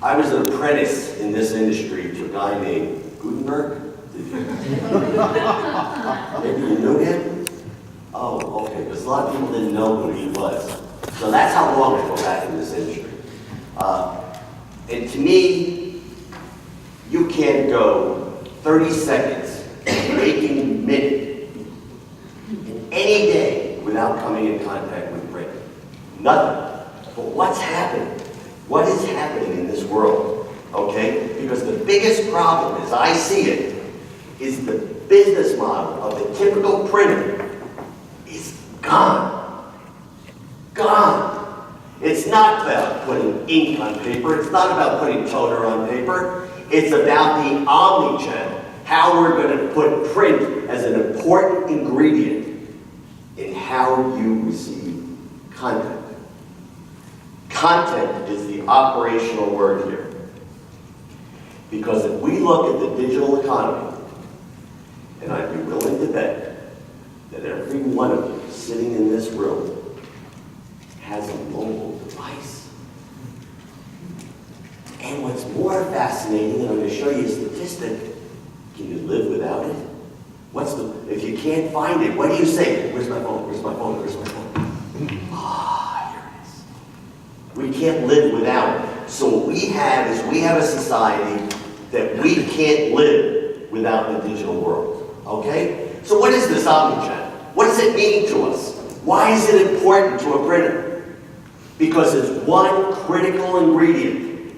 I was an apprentice in this industry to a guy named Gutenberg. Maybe you knew him? Oh, okay, because a lot of people didn't know who he was. So that's how long I go back in this industry. And to me, you can't go 30 seconds, waking minute, in any day without coming in contact with print. Nothing. But what's happening? What is happening in this world? Okay? Because the biggest problem, as I see it, is the business model of the typical printer is gone. Gone. It's not about putting ink on paper. It's not about putting toner on paper. It's about the omni-channel. How we're going to put print as an important ingredient in how you receive content. Content is the operational word here. Because if we look at the digital economy, and I'd be willing to bet that every one of you sitting in this room has a mobile device. And what's more fascinating, and I'm going to show you a statistic, can you live without it? If you can't find it, what do you say? Where's my phone? Where's my phone? Where's my phone? Ah, here it is. We can't live without it. So what we have is we have a society that we can't live without the digital world. Okay? So what is this omni-channel? What does it mean to us? Why is it important to a printer? Because it's one critical ingredient,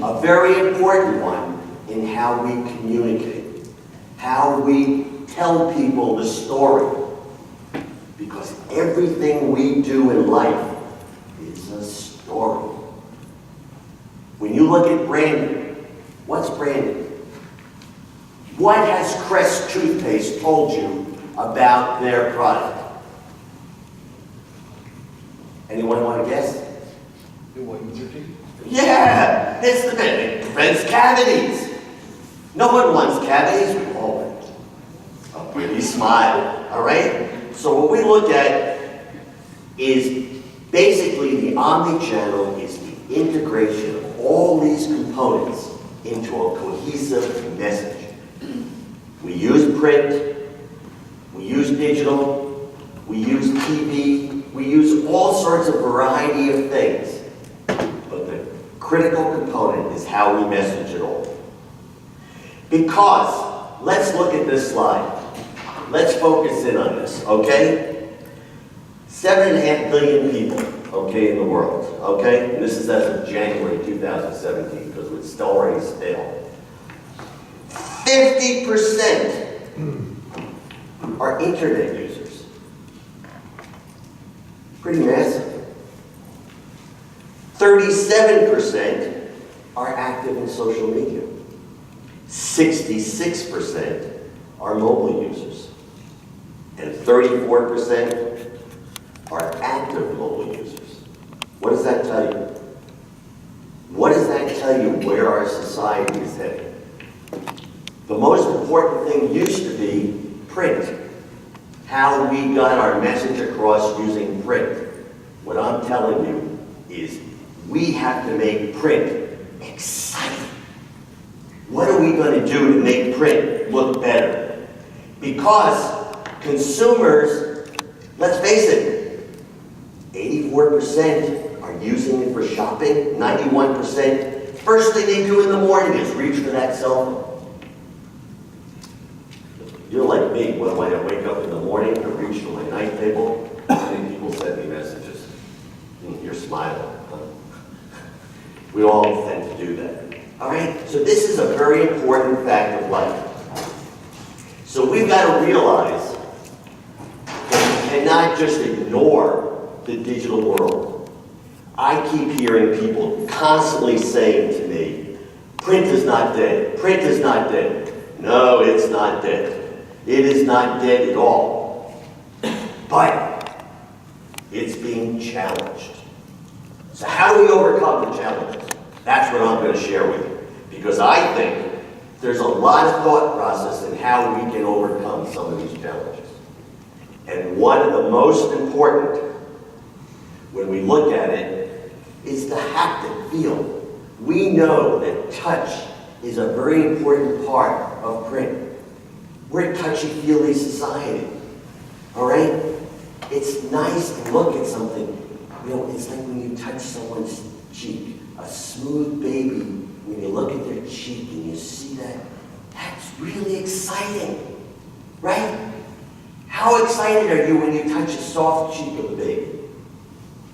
a very important one, in how we communicate, how we tell people the story. Because everything we do in life is a story. When you look at branding, what's branding? What has Crest toothpaste told you about their product? Anyone want to guess? It whitens your teeth. Yeah, it's the bit. It prevents cavities. No one wants cavities. We all want a pretty smile. All right. So what we look at is basically the omni-channel is the integration of all these components into a cohesive message. We use print, we use digital, we use TV, we use all sorts of variety of things. But the critical component is how we message it all. Because, let's look at this slide. Let's focus in on this, okay? 7.5 billion people, okay, in the world, okay? And this is as of January 2017, because it's still already stale. 50% are internet users. Pretty massive. 37% are active in social media. 66% are mobile users. And 34% are active mobile users. What does that tell you? What does that tell you where our society is heading? The most important thing used to be print. How we got our message across using print. What I'm telling you is we have to make print exciting. What are we going to do to make print look better? Because consumers, let's face it, 84% are using it for shopping, 91%. First thing they do in the morning is reach for that cell phone. You're like me, when I wake up in the morning to reach for my night table, many people send me messages. You're smiling. We all tend to do that. All right? So this is a very important fact of life. So we've got to realize that we cannot just ignore the digital world. I keep hearing people constantly saying to me, print is not dead. Print is not dead. No, it's not dead. It is not dead at all. But it's being challenged. So how do we overcome the challenges? That's what I'm going to share with you. Because I think there's a lot of thought process in how we can overcome some of these challenges. And one of the most important, when we look at it, is the haptic feel. We know that touch is a very important part of print. We're a touchy-feely society, all right? It's nice to look at something. You know, it's like when you touch someone's cheek, a smooth baby, when you look at their cheek and you see that, that's really exciting, right? How excited are you when you touch a soft cheek of a baby?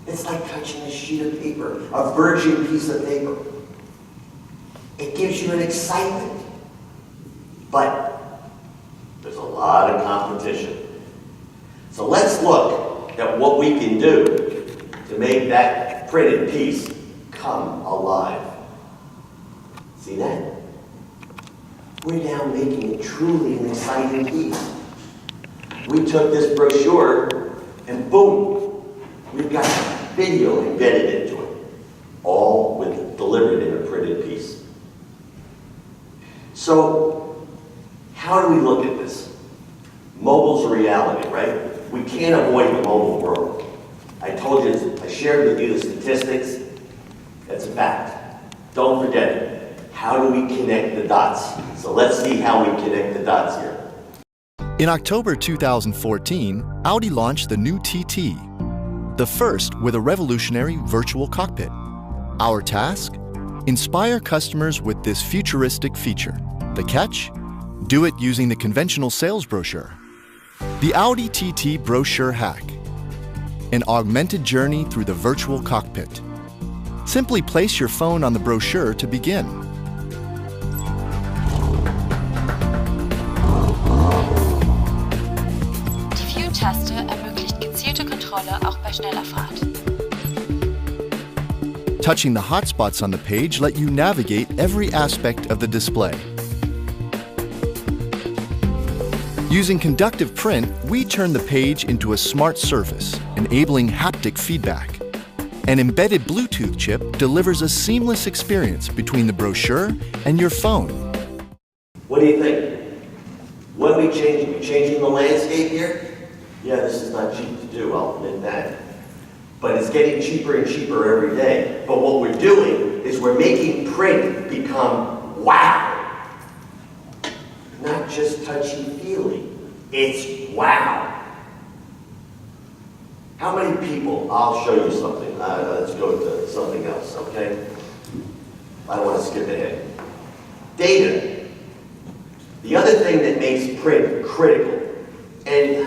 It's like touching a sheet of paper, a virgin piece of paper. It gives you an excitement. But there's a lot of competition. So let's look at what we can do to make that printed piece come alive. See that? We're now making it truly an exciting piece. We took this brochure and boom, we've got video embedded into it, all delivered in a printed piece. So, how do we look at this? Mobile's a reality, right? We can't avoid the mobile world. I told you, I shared with you the statistics. That's a fact. Don't forget it. How do we connect the dots? So let's see how we connect the dots here. In October 2014, Audi launched the new TT, the first with a revolutionary virtual cockpit. Our task? Inspire customers with this futuristic feature. The catch? Do it using the conventional sales brochure. The Audi TT Brochure Hack, an augmented journey through the virtual cockpit. Simply place your phone on the brochure to begin. Die View-Taste ermöglicht gezielte Kontrolle auch bei schneller Fahrt. Touching the hotspots on the page let you navigate every aspect of the display. Using conductive print, we turn the page into a smart surface, enabling haptic feedback. An embedded Bluetooth chip delivers a seamless experience between the brochure and your phone. What do you think? What are we changing? Are we changing the landscape here? Yeah, this is not cheap to do, I'll admit that. But it's getting cheaper and cheaper every day. But what we're doing is we're making print become wow. Not just touchy-feely, it's wow. How many people, I'll show you something. Let's go to something else, okay? I don't want to skip ahead. Data. The other thing that makes print critical, and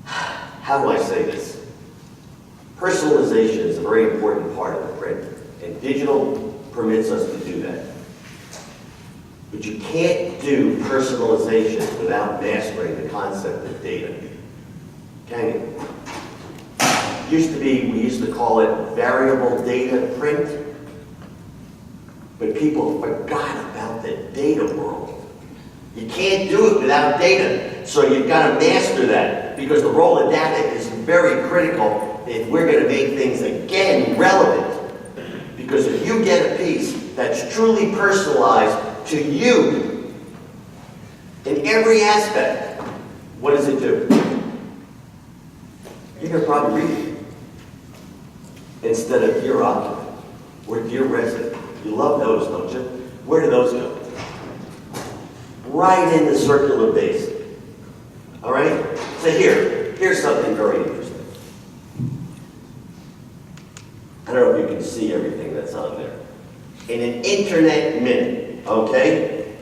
how do I say this? Personalization is a very important part of the print, and digital permits us to do that. But you can't do personalization without mastering the concept of data. Can you? We used to call it variable data print, but people forgot about the data world. You can't do it without data, so you've got to master that, because the role of data is very critical if we're going to make things again relevant. Because if you get a piece that's truly personalized to you in every aspect, what does it do? You're going to probably read it instead of dear occupant or dear resident. You love those, don't you? Where do those go? Right in the circular base. All right? So here's something very interesting. I don't know if you can see everything that's on there. In an internet minute, okay?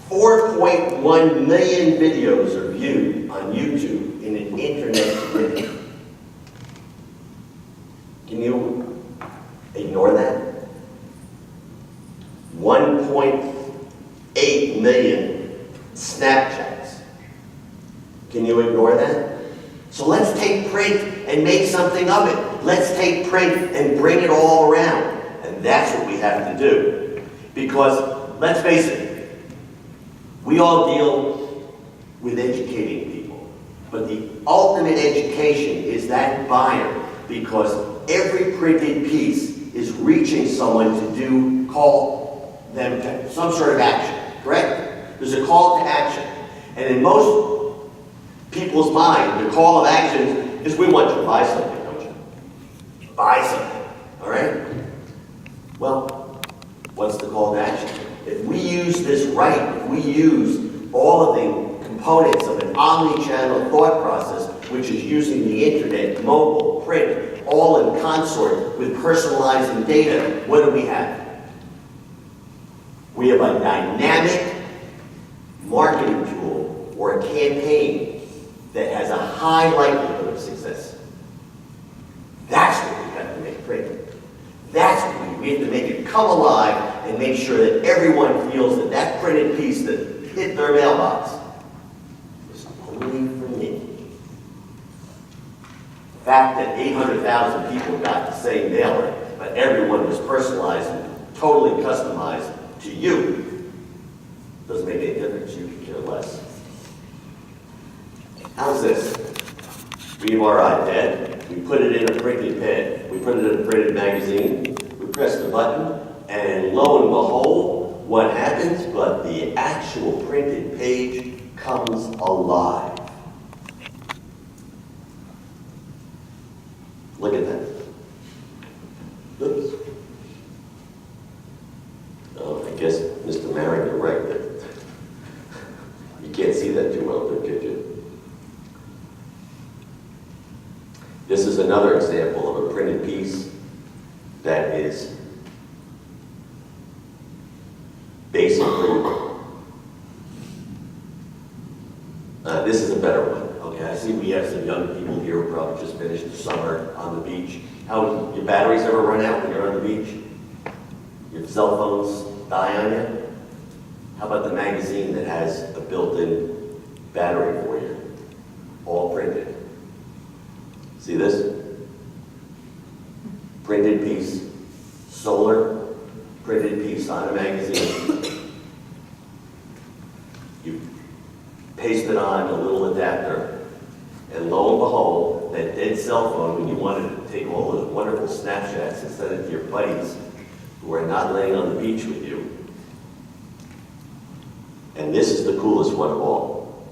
4.1 million videos are viewed on YouTube in an internet minute. Can you ignore that? 1.8 million Snapchats. Can you ignore that? So let's take print and make something of it. Let's take print and bring it all around. And that's what we have to do. Because, let's face it, we all deal with educating people. But the ultimate education is that buyer, because every printed piece is reaching someone to call them to some sort of action, correct? There's a call to action. And in most people's mind, the call of action is we want you to buy something, don't you? Buy something, all right? Well, what's the call to action? If we use this right, if we use all of the components of an omni-channel thought process, which is using the internet, mobile, print, all in consort with personalizing data, what do we have? We have a dynamic marketing tool or a campaign that has a high likelihood of success. That's what we have to make print. That's what we have to make it come alive and make sure that everyone feels that that printed piece that hit their mailbox is only for me. The fact that 800,000 people got the same mailer, but everyone was personalized and totally customized to you, doesn't make any difference. You can care less. How's this? We have our iPad, we put it in a printed pen, we put it in a printed magazine, we press the button, and lo and behold, what happens? But the actual printed page comes alive. Look at that. Oops. Oh, I guess Mr. Marin, you're right that you can't see that too well, could you? This is another example of a printed piece that is basically, this is a better one. Okay, I see we have some young people here who probably just finished the summer on the beach. How, your batteries ever run out when you're on the beach? Your cell phones die on you? How about the magazine that has a built-in battery for you? All printed. See this? Printed piece, solar printed piece on a magazine. You paste it on a little adapter, and lo and behold, that dead cell phone, when you wanted to take all those wonderful snapshots and send it to your buddies who are not laying on the beach with you. And this is the coolest one of all.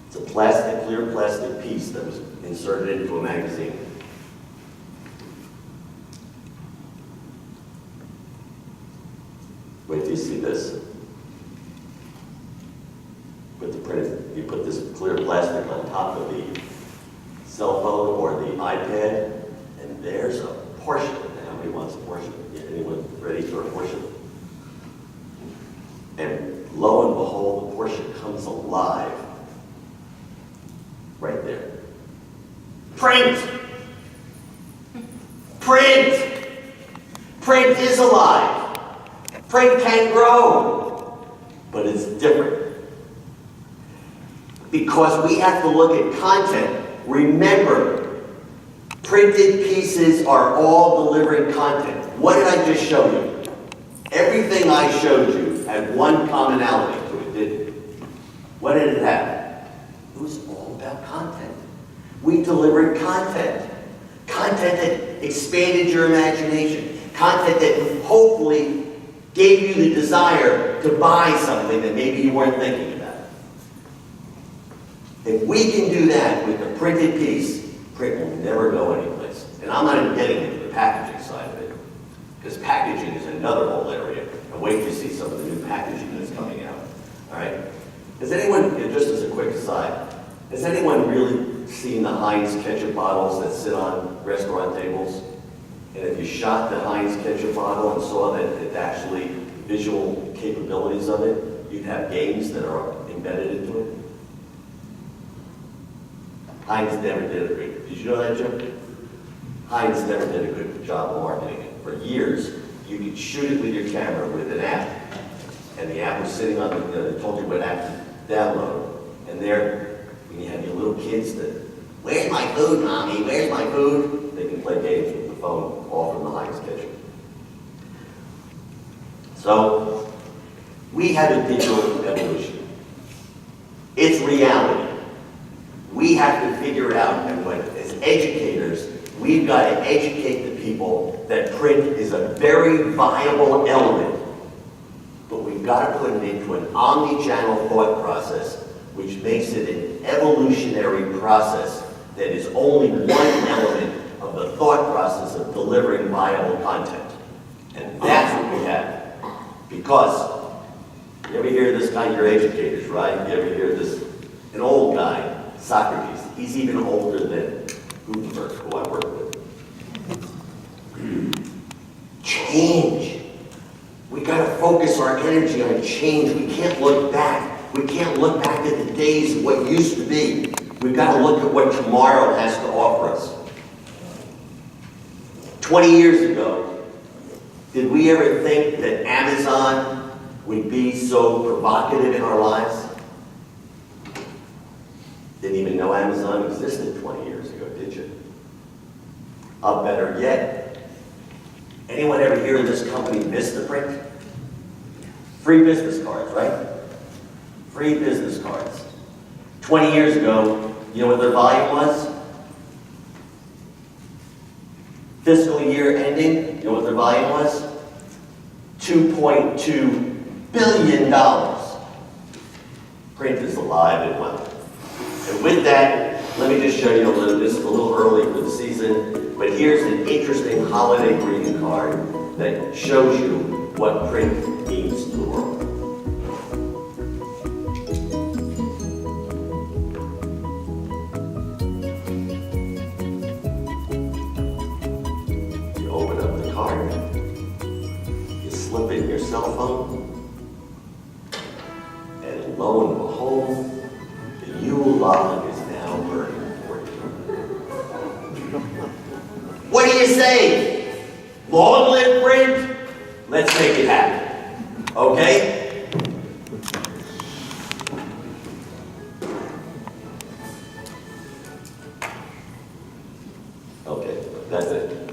It's a plastic, clear plastic piece that was inserted into a magazine. Wait till you see this. You put this clear plastic on top of the cell phone or the iPad, and there's a portion. How many wants a portion? Anyone ready for a portion? And lo and behold, the portion comes alive right there. Print! Print! Print is alive. Print can grow, but it's different. Because we have to look at content. Remember, printed pieces are all delivering content. What did I just show you? Everything I showed you had one commonality to it, didn't it? What did it have? It was all about content. We delivered content. Content that expanded your imagination. Content that hopefully gave you the desire to buy something that maybe you weren't thinking about. If we can do that with a printed piece, print will never go anyplace. And I'm not even getting into the packaging side of it, because packaging is another whole area. And wait to see some of the new packaging that's coming out. All right? Has anyone, just as a quick aside, has anyone really seen the Heinz ketchup bottles that sit on restaurant tables? And if you shot the Heinz ketchup bottle and saw that it's actually visual capabilities of it, you'd have games that are embedded into it. Heinz never did a good, did you know that, Jim? Heinz never did a good job of marketing it. For years, you could shoot it with your camera with an app, and the app was sitting on the, told you what app to download, and there, when you have your little kids that, where's my food, Mommy? Where's my food? They can play games with the phone, all from the Heinz kitchen. So, we have a digital evolution. It's reality. We have to figure out, and as educators, we've got to educate the people that print is a very viable element, but we've got to put it into an omni-channel thought process, which makes it an evolutionary process that is only one element of the thought process of delivering viable content. And that's what we have. Because, you ever hear this guy, you're educators, right? You ever hear this, an old guy, Socrates, he's even older than Gutenberg, who I work with. Change. We gotta focus our energy on change. We can't look back. We can't look back at the days of what used to be. We've got to look at what tomorrow has to offer us. 20 years ago, did we ever think that Amazon would be so provocative in our lives? Didn't even know Amazon existed 20 years ago, did you? Better yet, anyone ever hear of this company, Vistaprint? Free business cards, right? Free business cards. 20 years ago, you know what their volume was? Fiscal year ending, you know what their volume was? $2.2 billion. Print is alive and well. And with that, let me just show you a little, this is a little early for the season, but here's an interesting holiday greeting card that shows you what print means to the world. You open up the card, you slip in your cell phone, and lo and behold, the Yule log is now burning for you. What do you say? Long live print? Let's make it happen. Okay? Okay, that's it.